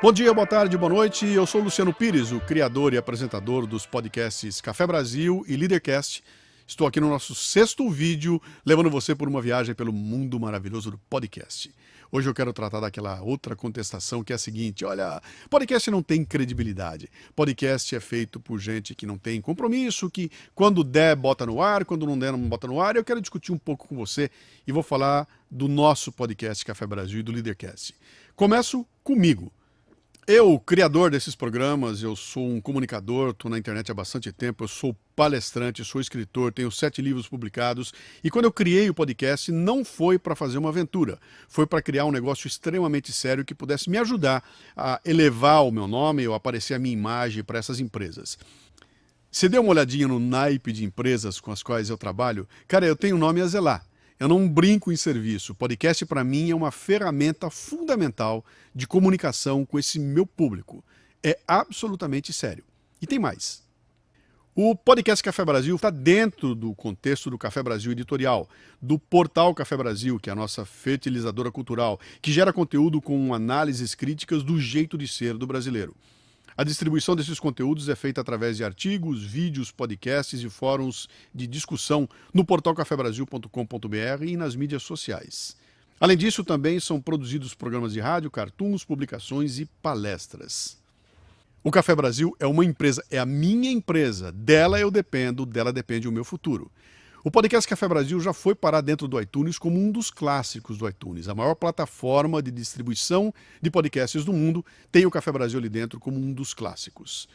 Bom dia, boa tarde, boa noite. Eu sou o Luciano Pires, o criador e apresentador dos podcasts Café Brasil e Leadercast. Estou aqui no nosso 6º vídeo, levando você por uma viagem pelo mundo maravilhoso do podcast. Hoje eu quero tratar daquela outra contestação que é a seguinte: olha, podcast não tem credibilidade. Podcast é feito por gente que não tem compromisso, que quando der, bota no ar, quando não der, não bota no ar. Eu quero discutir um pouco com você e vou falar do nosso podcast Café Brasil e do Leadercast. Começo comigo. Eu, criador desses programas, eu sou um comunicador, estou na internet há bastante tempo, eu sou palestrante, sou escritor, tenho 7 livros publicados, e quando eu criei o podcast não foi para fazer uma aventura, foi para criar um negócio extremamente sério que pudesse me ajudar a elevar o meu nome ou aparecer a minha imagem para essas empresas. Você deu uma olhadinha no naipe de empresas com as quais eu trabalho? Cara, eu tenho um nome a zelar. Eu não brinco em serviço. O podcast, para mim, é uma ferramenta fundamental de comunicação com esse meu público. É absolutamente sério. E tem mais. O podcast Café Brasil está dentro do contexto do Café Brasil Editorial, do portal Café Brasil, que é a nossa fertilizadora cultural, que gera conteúdo com análises críticas do jeito de ser do brasileiro. A distribuição desses conteúdos é feita através de artigos, vídeos, podcasts e fóruns de discussão no portal cafebrasil.com.br e nas mídias sociais. Além disso, também são produzidos programas de rádio, cartoons, publicações e palestras. O Café Brasil é uma empresa, é a minha empresa. Dela eu dependo, dela depende o meu futuro. O podcast Café Brasil já foi parar dentro do iTunes como um dos clássicos do iTunes. A maior plataforma de distribuição de podcasts do mundo tem o Café Brasil ali dentro como um dos clássicos.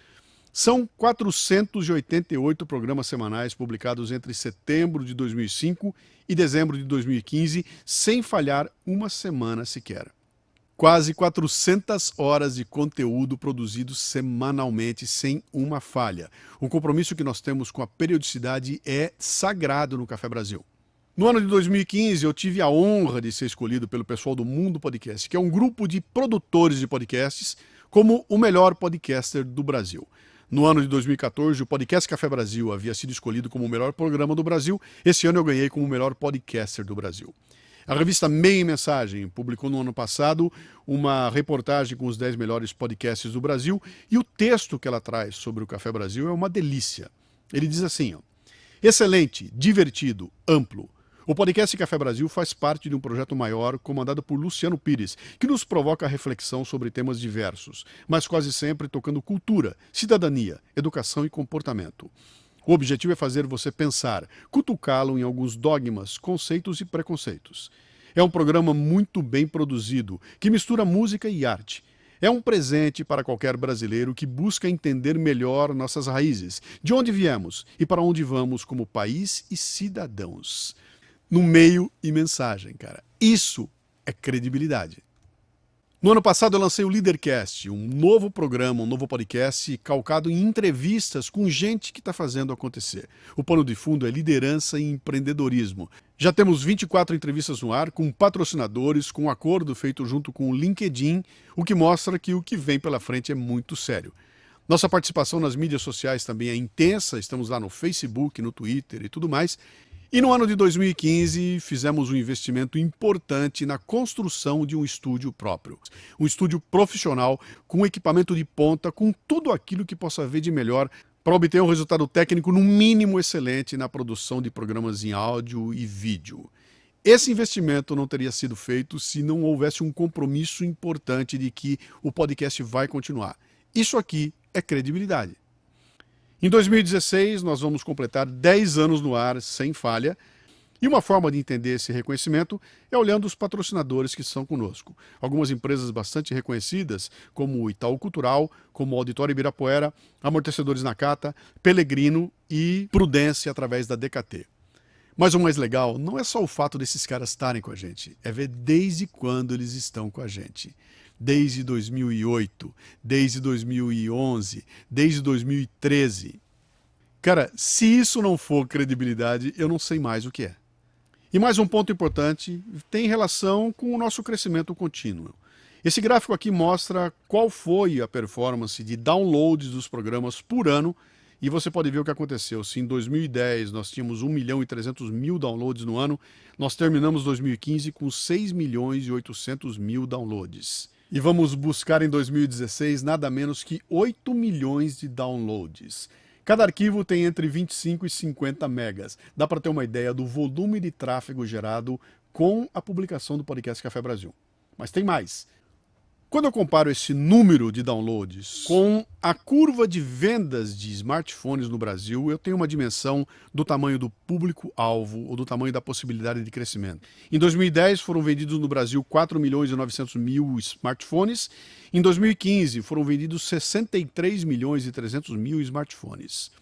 São 488 programas semanais publicados entre setembro de 2005 e dezembro de 2015, sem falhar uma semana sequer. Quase 400 horas de conteúdo produzido semanalmente, sem uma falha. O compromisso que nós temos com a periodicidade é sagrado no Café Brasil. No ano de 2015, eu tive a honra de ser escolhido pelo pessoal do Mundo Podcast, que é um grupo de produtores de podcasts, como o melhor podcaster do Brasil. No ano de 2014, o podcast Café Brasil havia sido escolhido como o melhor programa do Brasil. Esse ano eu ganhei como o melhor podcaster do Brasil. A revista Meia Mensagem publicou no ano passado uma reportagem com os 10 melhores podcasts do Brasil, e o texto que ela traz sobre o Café Brasil é uma delícia. Ele diz assim, excelente, divertido, amplo. O podcast Café Brasil faz parte de um projeto maior comandado por Luciano Pires, que nos provoca a reflexão sobre temas diversos, mas quase sempre tocando cultura, cidadania, educação e comportamento. O objetivo é fazer você pensar, cutucá-lo em alguns dogmas, conceitos e preconceitos. É um programa muito bem produzido, que mistura música e arte. É um presente para qualquer brasileiro que busca entender melhor nossas raízes, de onde viemos e para onde vamos como país e cidadãos. No meio e mensagem, cara. Isso é credibilidade. No ano passado eu lancei o Leadercast, um novo programa, um novo podcast calcado em entrevistas com gente que está fazendo acontecer. O pano de fundo é liderança e empreendedorismo. Já temos 24 entrevistas no ar, com patrocinadores, com um acordo feito junto com o LinkedIn, o que mostra que o que vem pela frente é muito sério. Nossa participação nas mídias sociais também é intensa, estamos lá no Facebook, no Twitter e tudo mais. E no ano de 2015, fizemos um investimento importante na construção de um estúdio próprio. Um estúdio profissional, com equipamento de ponta, com tudo aquilo que possa haver de melhor para obter um resultado técnico no mínimo excelente na produção de programas em áudio e vídeo. Esse investimento não teria sido feito se não houvesse um compromisso importante de que o podcast vai continuar. Isso aqui é credibilidade. Em 2016, nós vamos completar 10 anos no ar sem falha, e uma forma de entender esse reconhecimento é olhando os patrocinadores que estão conosco. Algumas empresas bastante reconhecidas, como o Itaú Cultural, como o Auditório Ibirapuera, Amortecedores Nakata, Pelegrino e Prudência através da DKT. Mas o mais legal não é só o fato desses caras estarem com a gente, é ver desde quando eles estão com a gente. Desde 2008, desde 2011, desde 2013. Cara, se isso não for credibilidade, eu não sei mais o que é. E mais um ponto importante tem relação com o nosso crescimento contínuo. Esse gráfico aqui mostra qual foi a performance de downloads dos programas por ano, e você pode ver o que aconteceu. Se em 2010 nós tínhamos 1.300.000 downloads no ano, nós terminamos 2015 com 6.800.000 downloads. E vamos buscar em 2016 nada menos que 8 milhões de downloads. Cada arquivo tem entre 25 e 50 megas. Dá para ter uma ideia do volume de tráfego gerado com a publicação do podcast Café Brasil. Mas tem mais. Quando eu comparo esse número de downloads com a curva de vendas de smartphones no Brasil, eu tenho uma dimensão do tamanho do público-alvo ou do tamanho da possibilidade de crescimento. Em 2010 foram vendidos no Brasil 4 milhões e 900 mil smartphones. Em 2015 foram vendidos 63 milhões e 300 mil smartphones.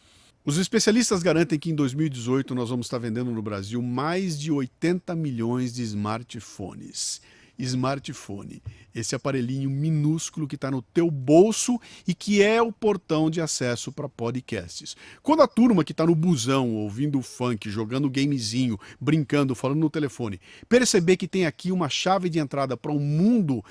Os especialistas garantem que em 2018 nós vamos estar vendendo no Brasil mais de 80 milhões de smartphones. Smartphone, esse aparelhinho minúsculo que está no teu bolso e que é o portão de acesso para podcasts. Quando a turma que está no busão, ouvindo funk, jogando gamezinho, brincando, falando no telefone, perceber que tem aqui uma chave de entrada para um mundo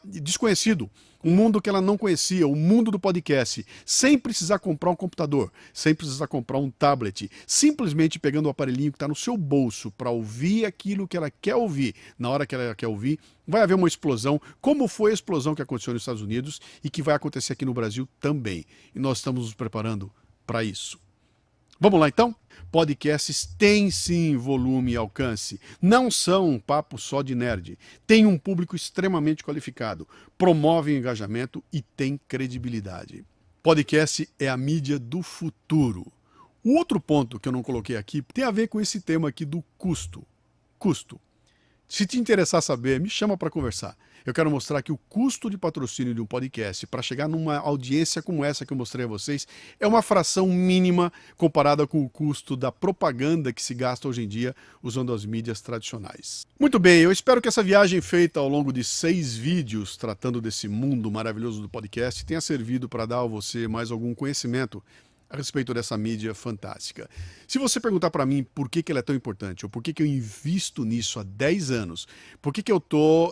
desconhecido, um mundo que ela não conhecia, o mundo do podcast, sem precisar comprar um computador, sem precisar comprar um tablet, simplesmente pegando o aparelhinho que está no seu bolso para ouvir aquilo que ela quer ouvir, na hora que ela quer ouvir, vai haver uma explosão, como foi a explosão que aconteceu nos Estados Unidos e que vai acontecer aqui no Brasil também. E nós estamos nos preparando para isso. Vamos lá então? Podcasts têm sim volume e alcance. Não são um papo só de nerd. Tem um público extremamente qualificado, promovem engajamento e tem credibilidade. Podcast é a mídia do futuro. O outro ponto que eu não coloquei aqui tem a ver com esse tema aqui do custo. Custo. Se te interessar saber, me chama para conversar. Eu quero mostrar que o custo de patrocínio de um podcast para chegar numa audiência como essa que eu mostrei a vocês é uma fração mínima comparada com o custo da propaganda que se gasta hoje em dia usando as mídias tradicionais. Muito bem, eu espero que essa viagem feita ao longo de 6 vídeos tratando desse mundo maravilhoso do podcast tenha servido para dar a você mais algum conhecimento a respeito dessa mídia fantástica. Se você perguntar para mim por que ela é tão importante, ou por que eu invisto nisso há 10 anos, por que eu estou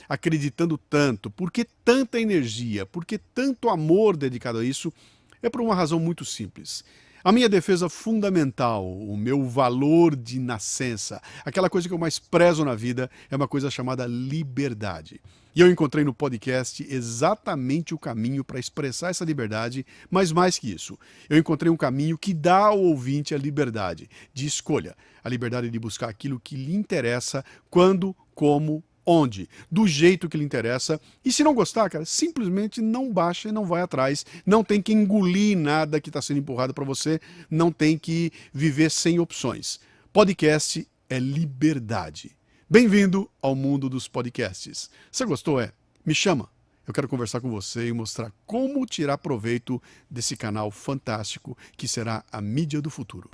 acreditando tanto, por que tanta energia, por que tanto amor dedicado a isso, é por uma razão muito simples. A minha defesa fundamental, o meu valor de nascença, aquela coisa que eu mais prezo na vida, é uma coisa chamada liberdade. E eu encontrei no podcast exatamente o caminho para expressar essa liberdade, mas mais que isso, eu encontrei um caminho que dá ao ouvinte a liberdade de escolha, a liberdade de buscar aquilo que lhe interessa, quando, como, onde, do jeito que lhe interessa. E se não gostar, cara, simplesmente não baixa e não vai atrás. Não tem que engolir nada que está sendo empurrado para você, não tem que viver sem opções. Podcast é liberdade. Bem-vindo ao mundo dos podcasts. Você gostou? Me chama. Eu quero conversar com você e mostrar como tirar proveito desse canal fantástico que será a mídia do futuro.